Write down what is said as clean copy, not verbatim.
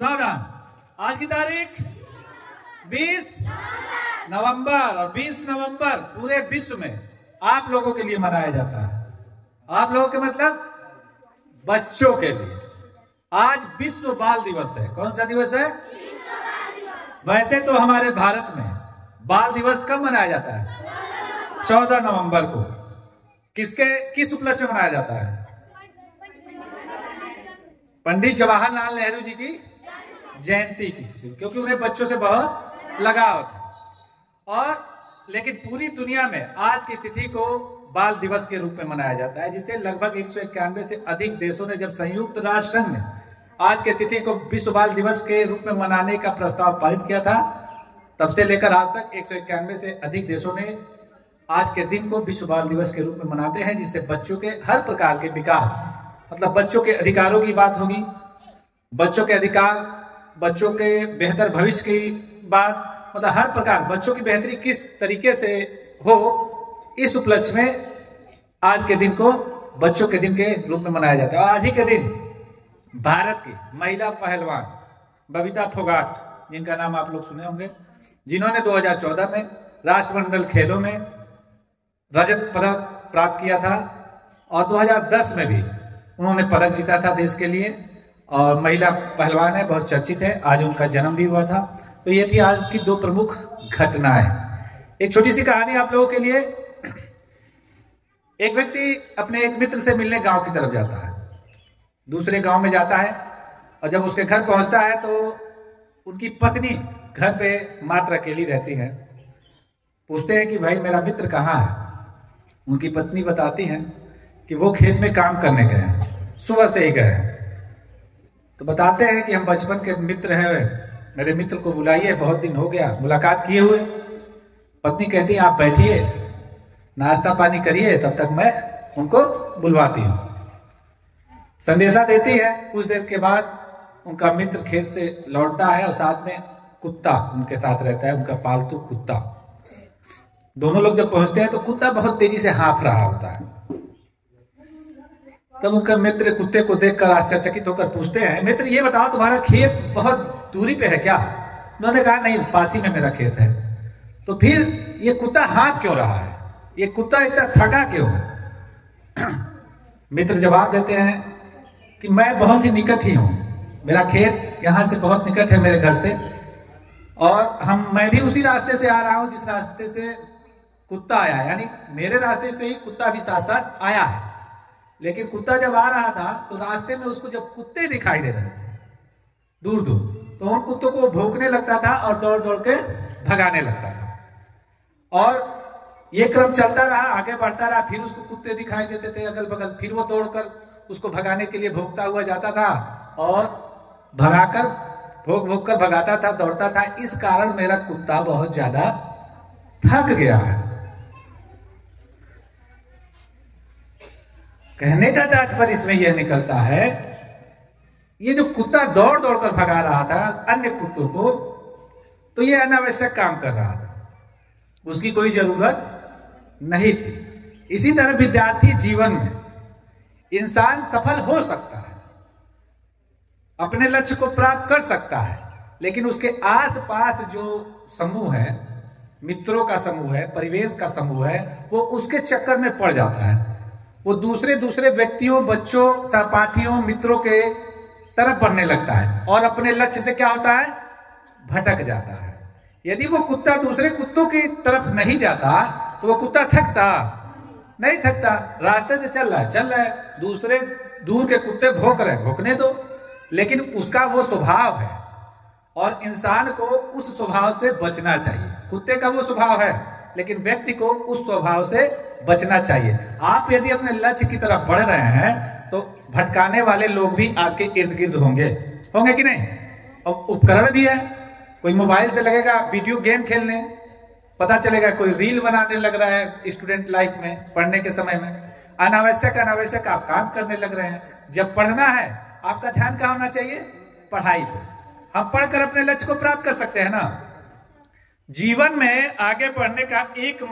सावधान। आज की तारीख 20 नवंबर और 20 नवंबर पूरे विश्व में आप लोगों के लिए मनाया जाता है। आप लोगों के मतलब बच्चों के लिए। आज विश्व बाल दिवस है। कौन सा दिवस है? वैसे तो हमारे भारत में बाल दिवस कब मनाया जाता है? 14 नवंबर को। किस उपलक्ष्य में मनाया जाता है? पंडित जवाहरलाल नेहरू जी की जयंती की खुशी, क्योंकि उन्हें बच्चों से बहुत लगाव था। और लेकिन पूरी दुनिया में आज की तिथि को बाल दिवस के रूप में मनाया जाता है, जिसे लगभग 191 से अधिक देशों ने जब संयुक्त राष्ट्र संघ ने आज के तिथि को विश्व बाल दिवस के रूप में मनाने का प्रस्ताव पारित किया था, तब से लेकर आज तक 191 से अधिक देशों ने आज के दिन को विश्व बाल दिवस के रूप में मनाते हैं, जिससे बच्चों के हर प्रकार के विकास, मतलब बच्चों के अधिकारों की बात होगी, बच्चों के अधिकार, बच्चों के बेहतर भविष्य की बात, मतलब हर प्रकार बच्चों की बेहतरी किस तरीके से हो, इस उपलक्ष्य में आज के दिन को बच्चों के दिन के रूप में मनाया जाता है। और आज ही के दिन भारत की महिला पहलवान बबीता फोगाट, जिनका नाम आप लोग सुने होंगे, जिन्होंने 2014 में राष्ट्रमंडल खेलों में रजत पदक प्राप्त किया था और 2010 में भी उन्होंने पदक जीता था देश के लिए, और महिला पहलवान है, बहुत चर्चित है। आज उनका जन्म भी हुआ था। तो ये थी आज की दो प्रमुख घटनाएं। एक छोटी सी कहानी आप लोगों के लिए। एक व्यक्ति अपने एक मित्र से मिलने गांव की तरफ जाता है, दूसरे गांव में जाता है, और जब उसके घर पहुंचता है तो उनकी पत्नी घर पे मात्र अकेली रहती है। पूछते हैं कि भाई मेरा मित्र कहाँ है? उनकी पत्नी बताती है कि वो खेत में काम करने गए हैं, सुबह से ही गए हैं। तो बताते हैं कि हम बचपन के मित्र हैं, मेरे मित्र को बुलाइए, बहुत दिन हो गया मुलाकात किए हुए। पत्नी कहती है आप बैठिए, नाश्ता पानी करिए, तब तक मैं उनको बुलवाती हूँ। संदेशा देती है। कुछ देर के बाद उनका मित्र खेत से लौटता है और साथ में कुत्ता उनके साथ रहता है, उनका पालतू कुत्ता। दोनों लोग जब पहुंचते हैं तो कुत्ता बहुत तेजी से हाँफ रहा होता है। तब उनका मित्र कुत्ते को देखकर आश्चर्यचकित होकर पूछते हैं, मित्र ये बताओ तुम्हारा खेत बहुत दूरी पे है क्या? उन्होंने कहा नहीं, पास ही में मेरा खेत है। तो फिर ये कुत्ता हाँफ क्यों रहा है? ये कुत्ता इतना थका क्यों है? मित्र जवाब देते हैं कि मैं बहुत ही निकट ही हूं, मेरा खेत यहाँ से बहुत निकट है मेरे घर से, और मैं भी उसी रास्ते से आ रहा हूं जिस रास्ते से कुत्ता आया है, यानी मेरे रास्ते से ही कुत्ता भी साथ साथ आया है। लेकिन कुत्ता जब आ रहा था तो रास्ते में उसको जब कुत्ते दिखाई दे रहे थे दूर दूर, तो उन कुत्तों को भौंकने लगता था और दौड़ दौड़ के भगाने लगता था। और ये क्रम चलता रहा, आगे बढ़ता रहा। फिर उसको कुत्ते दिखाई देते थे अगल बगल, फिर वो दौड़कर उसको भगाने के लिए भौंकता हुआ जाता था और भगाकर भोग भोग कर भगाता था, दौड़ता था। इस कारण मेरा कुत्ता बहुत ज्यादा थक गया है। कहने का तात्पर्य इसमें यह निकलता है, ये जो कुत्ता दौड़ दौड़ कर भगा रहा था अन्य कुत्तों को, तो ये अनावश्यक काम कर रहा था, उसकी कोई जरूरत नहीं थी। इसी तरह विद्यार्थी जीवन में इंसान सफल हो सकता है, अपने लक्ष्य को प्राप्त कर सकता है, लेकिन उसके आसपास जो समूह है, मित्रों का समूह है, परिवेश का समूह है, वो उसके चक्कर में पड़ जाता है। वो दूसरे व्यक्तियों, बच्चों, सहपाठियों, मित्रों के तरफ बढ़ने लगता है और अपने लक्ष्य से क्या होता है? भटक जाता है। यदि वो कुत्ता दूसरे कुत्तों की तरफ नहीं जाता तो वो कुत्ता थकता नहीं? थकता। रास्ते से चल रहा है, दूसरे दूर के कुत्ते भौंक रहे, भौंकने दो, लेकिन उसका वो स्वभाव है और इंसान को उस स्वभाव से बचना चाहिए। कुत्ते का वो स्वभाव है, लेकिन व्यक्ति को उस स्वभाव से बचना चाहिए। आप यदि अपने लक्ष्य की तरफ बढ़ रहे हैं तो भटकाने वाले लोग भी आपके इर्द गिर्द होंगे कि नहीं? और उपकरण भी है, कोई मोबाइल से लगेगा वीडियो गेम खेलने, पता चलेगा कोई रील बनाने लग रहा है स्टूडेंट लाइफ में, पढ़ने के समय में अनावश्यक आप काम करने लग रहे हैं। जब पढ़ना है आपका ध्यान कहाँ होना चाहिए? पढ़ाई पे। हम पढ़कर अपने लक्ष्य को प्राप्त कर सकते हैं ना। जीवन में आगे बढ़ने का एक